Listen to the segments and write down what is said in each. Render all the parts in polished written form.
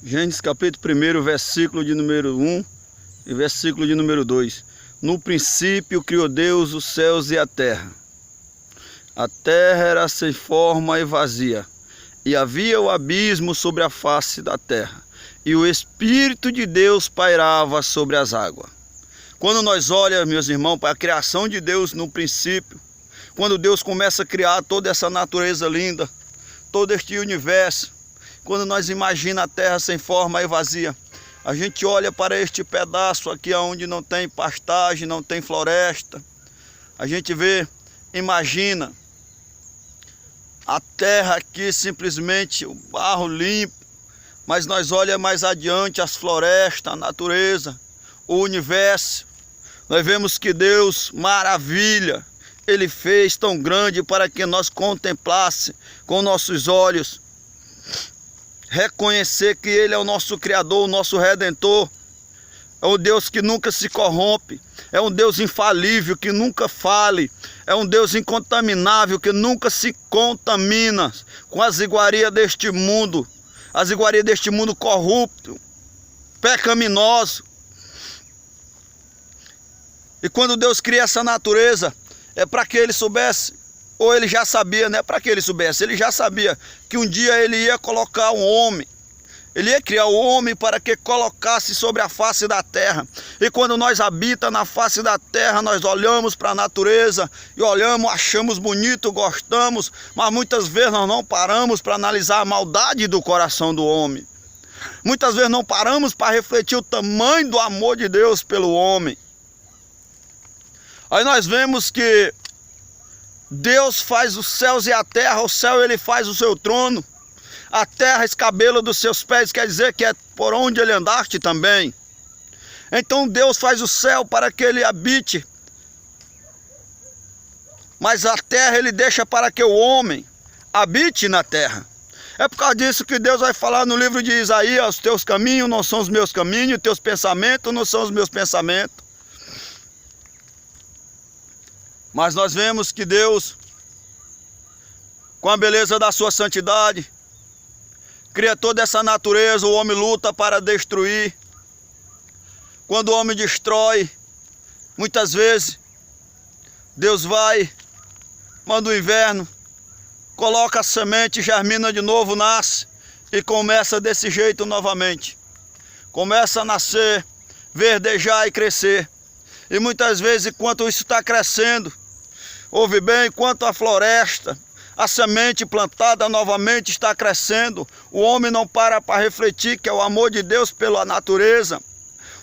Gênesis capítulo 1, versículo de número 1 e versículo de número 2. No princípio criou Deus os céus e a terra. A terra era sem forma e vazia, e havia o abismo sobre a face da terra, e o Espírito de Deus pairava sobre as águas. Quando nós olhamos, meus irmãos, para a criação de Deus no princípio, quando Deus começa a criar toda essa natureza linda, todo este universo, quando nós imaginamos a terra sem forma e vazia, a gente olha para este pedaço aqui onde não tem pastagem, não tem floresta, a gente vê, imagina a terra aqui simplesmente, o barro limpo, mas nós olhamos mais adiante as florestas, a natureza, o universo, nós vemos que Deus, maravilha, Ele fez tão grande para que nós contemplasse com nossos olhos, reconhecer que Ele é o nosso Criador, o nosso Redentor, é um Deus que nunca se corrompe, é um Deus infalível que nunca fale, é um Deus incontaminável que nunca se contamina com as iguarias deste mundo, as iguarias deste mundo corrupto, pecaminoso. E quando Deus cria essa natureza, é para que Ele soubesse, ou Ele já sabia, não é para que Ele soubesse, Ele já sabia que um dia Ele ia colocar um homem, Ele ia criar o homem para que colocasse sobre a face da terra. E quando nós habitamos na face da terra, nós olhamos para a natureza e olhamos, achamos bonito, gostamos, mas muitas vezes nós não paramos para analisar a maldade do coração do homem. Muitas vezes não paramos para refletir o tamanho do amor de Deus pelo homem. Aí nós vemos que Deus faz os céus e a terra, o céu Ele faz o seu trono, a terra escabelo dos seus pés, quer dizer que é por onde Ele andaste também. Então Deus faz o céu para que Ele habite, mas a terra Ele deixa para que o homem habite na terra. É por causa disso que Deus vai falar no livro de Isaías: os teus caminhos não são os meus caminhos, os teus pensamentos não são os meus pensamentos. Mas nós vemos que Deus, com a beleza da sua santidade, cria toda essa natureza, o homem luta para destruir. Quando o homem destrói, muitas vezes, Deus vai, manda o inverno, coloca a semente, germina de novo, nasce e começa desse jeito novamente. Começa a nascer, verdejar e crescer. E muitas vezes, enquanto isso está crescendo, ouve bem, enquanto a floresta, a semente plantada novamente está crescendo, o homem não para refletir que é o amor de Deus pela natureza.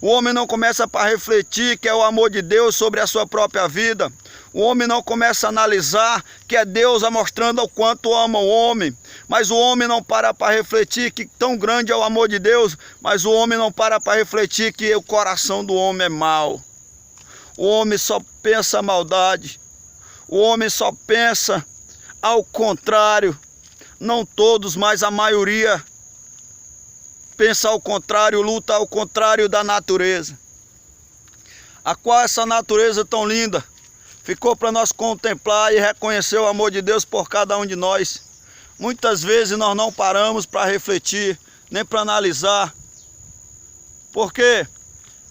O homem não começa para refletir que é o amor de Deus sobre a sua própria vida. O homem não começa a analisar que é Deus mostrando o quanto ama o homem. Mas o homem não para refletir que tão grande é o amor de Deus, mas o homem não para refletir que o coração do homem é mau. O homem só pensa a maldade. O homem só pensa ao contrário. Não todos, mas a maioria pensa ao contrário, luta ao contrário da natureza. A qual essa natureza tão linda ficou para nós contemplar e reconhecer o amor de Deus por cada um de nós. Muitas vezes nós não paramos para refletir, nem para analisar. Por quê?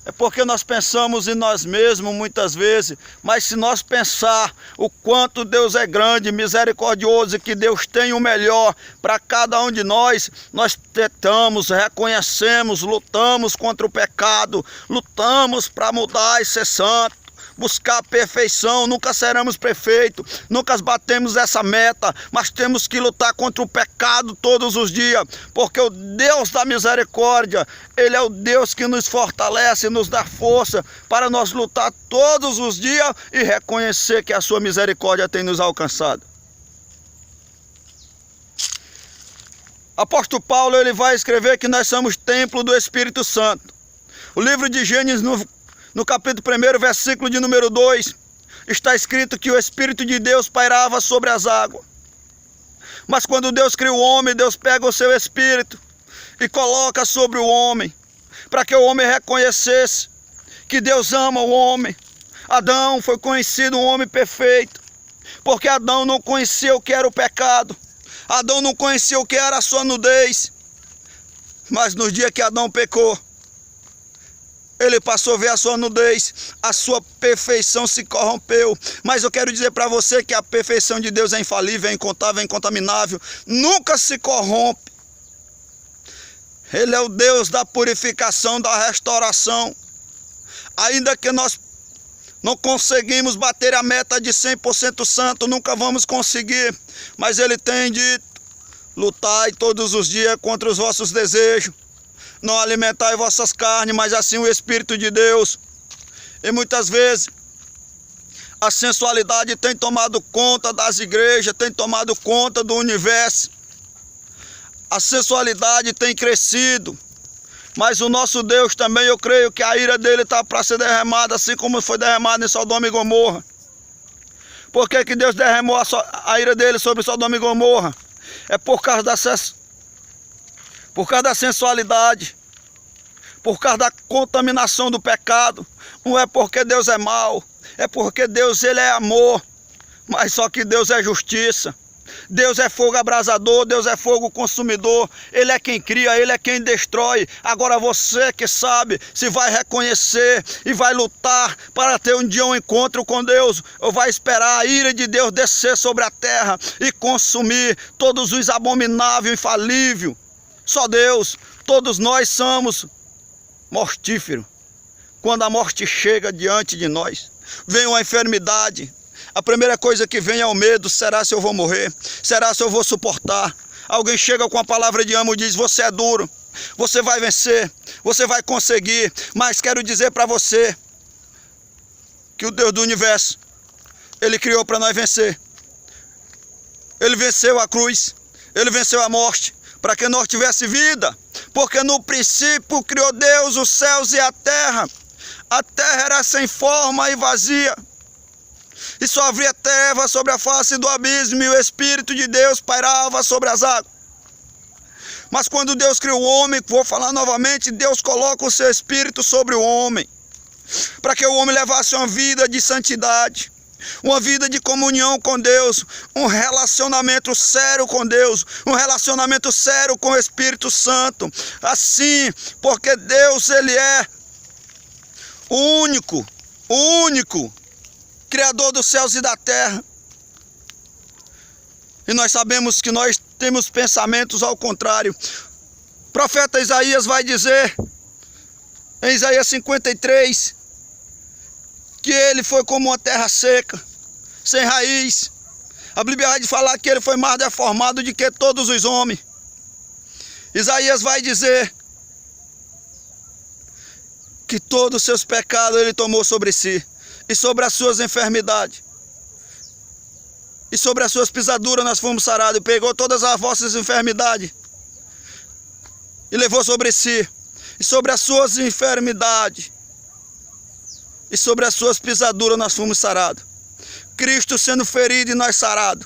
É porque nós pensamos em nós mesmos muitas vezes, mas se nós pensar o quanto Deus é grande, misericordioso e que Deus tem o melhor para cada um de nós, nós tentamos, reconhecemos, lutamos contra o pecado, lutamos para mudar e ser santo, buscar a perfeição. Nunca seremos perfeitos, nunca batemos essa meta, mas temos que lutar contra o pecado todos os dias, porque o Deus da misericórdia, Ele é o Deus que nos fortalece, nos dá força para nós lutar todos os dias e reconhecer que a sua misericórdia tem nos alcançado. Apóstolo Paulo, ele vai escrever que nós somos templo do Espírito Santo. O livro de Gênesis, no capítulo 1, versículo de número 2, está escrito que o Espírito de Deus pairava sobre as águas. Mas quando Deus cria o homem, Deus pega o seu Espírito e coloca sobre o homem, para que o homem reconhecesse que Deus ama o homem. Adão foi conhecido um homem perfeito, porque Adão não conhecia o que era o pecado. Adão não conhecia o que era a sua nudez. Mas no dia que Adão pecou, ele passou a ver a sua nudez, a sua perfeição se corrompeu. Mas eu quero dizer para você que a perfeição de Deus é infalível, é incontável, é incontaminável, nunca se corrompe. Ele é o Deus da purificação, da restauração. Ainda que nós não conseguimos bater a meta de 100% santo, nunca vamos conseguir. Mas Ele tem dito: lutai todos os dias contra os vossos desejos. Não alimentai vossas carnes, mas assim o Espírito de Deus. E muitas vezes a sensualidade tem tomado conta das igrejas, tem tomado conta do universo. A sensualidade tem crescido. Mas o nosso Deus também, eu creio que a ira dele está para ser derramada, assim como foi derramada em Sodoma e Gomorra. Por que que Deus derramou a ira dele sobre Sodoma e Gomorra? É por causa da sensualidade, por causa da contaminação do pecado. Não é porque Deus é mau, é porque Deus ele é amor, mas só que Deus é justiça. Deus é fogo abrasador, Deus é fogo consumidor. Ele é quem cria, Ele é quem destrói. Agora você que sabe se vai reconhecer e vai lutar para ter um dia um encontro com Deus, ou vai esperar a ira de Deus descer sobre a terra e consumir todos os abomináveis, infalíveis. Só Deus. Todos nós somos mortíferos. Quando a morte chega diante de nós, vem uma enfermidade. A primeira coisa que vem é o medo. Será se eu vou morrer? Será se eu vou suportar? Alguém chega com a palavra de amo e diz: você é duro, você vai vencer, você vai conseguir. Mas quero dizer para você que o Deus do universo, Ele criou para nós vencer. Ele venceu a cruz, Ele venceu a morte, para que nós tivesse vida. Porque no princípio criou Deus os céus e a terra. A terra era sem forma e vazia, e só havia trevas sobre a face do abismo, e o Espírito de Deus pairava sobre as águas. Mas quando Deus criou o homem, vou falar novamente, Deus coloca o seu Espírito sobre o homem, para que o homem levasse uma vida de santidade, uma vida de comunhão com Deus, um relacionamento sério com Deus, um relacionamento sério com o Espírito Santo. Assim, porque Deus, Ele é o único Criador dos céus e da terra. E nós sabemos que nós temos pensamentos ao contrário. O profeta Isaías vai dizer, em Isaías 53, que ele foi como uma terra seca, sem raiz. A Bíblia vai falar que ele foi mais deformado do que todos os homens. Isaías vai dizer que todos os seus pecados ele tomou sobre si, e sobre as suas enfermidades, e sobre as suas pisaduras nós fomos sarados. E pegou todas as vossas enfermidades e levou sobre si, e sobre as suas enfermidades e sobre as suas pisaduras nós fomos sarados. Cristo sendo ferido e nós sarados,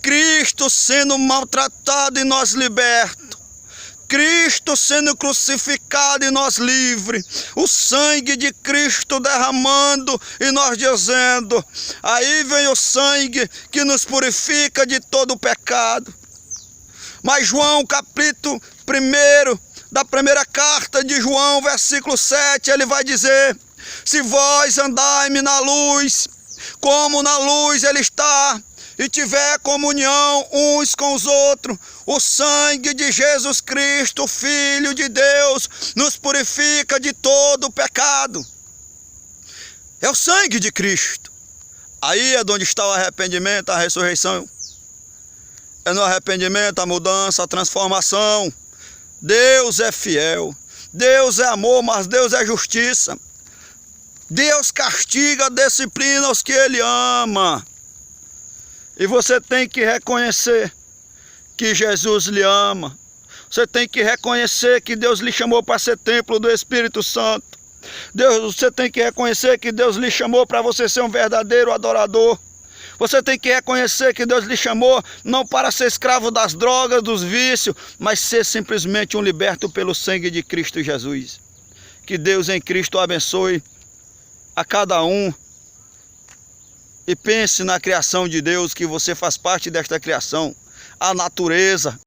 Cristo sendo maltratado e nós libertos, Cristo sendo crucificado e nós livres, o sangue de Cristo derramando e nós dizendo: aí vem o sangue que nos purifica de todo o pecado. Mas João, capítulo 1 da primeira carta de João, versículo 7, ele vai dizer: se vós andai-me na luz, como na luz ele está, e tiver comunhão uns com os outros, o sangue de Jesus Cristo, Filho de Deus, nos purifica de todo o pecado. É o sangue de Cristo. Aí é onde está o arrependimento, a ressurreição. É no arrependimento, a mudança, a transformação. Deus é fiel, Deus é amor, mas Deus é justiça. Deus castiga, disciplina os que Ele ama. E você tem que reconhecer que Jesus lhe ama. Você tem que reconhecer que Deus lhe chamou para ser templo do Espírito Santo. Você tem que reconhecer que Deus lhe chamou para você ser um verdadeiro adorador. Você tem que reconhecer que Deus lhe chamou não para ser escravo das drogas, dos vícios, mas ser simplesmente um liberto pelo sangue de Cristo Jesus. Que Deus em Cristo abençoe a cada um. E pense na criação de Deus, que você faz parte desta criação, a natureza.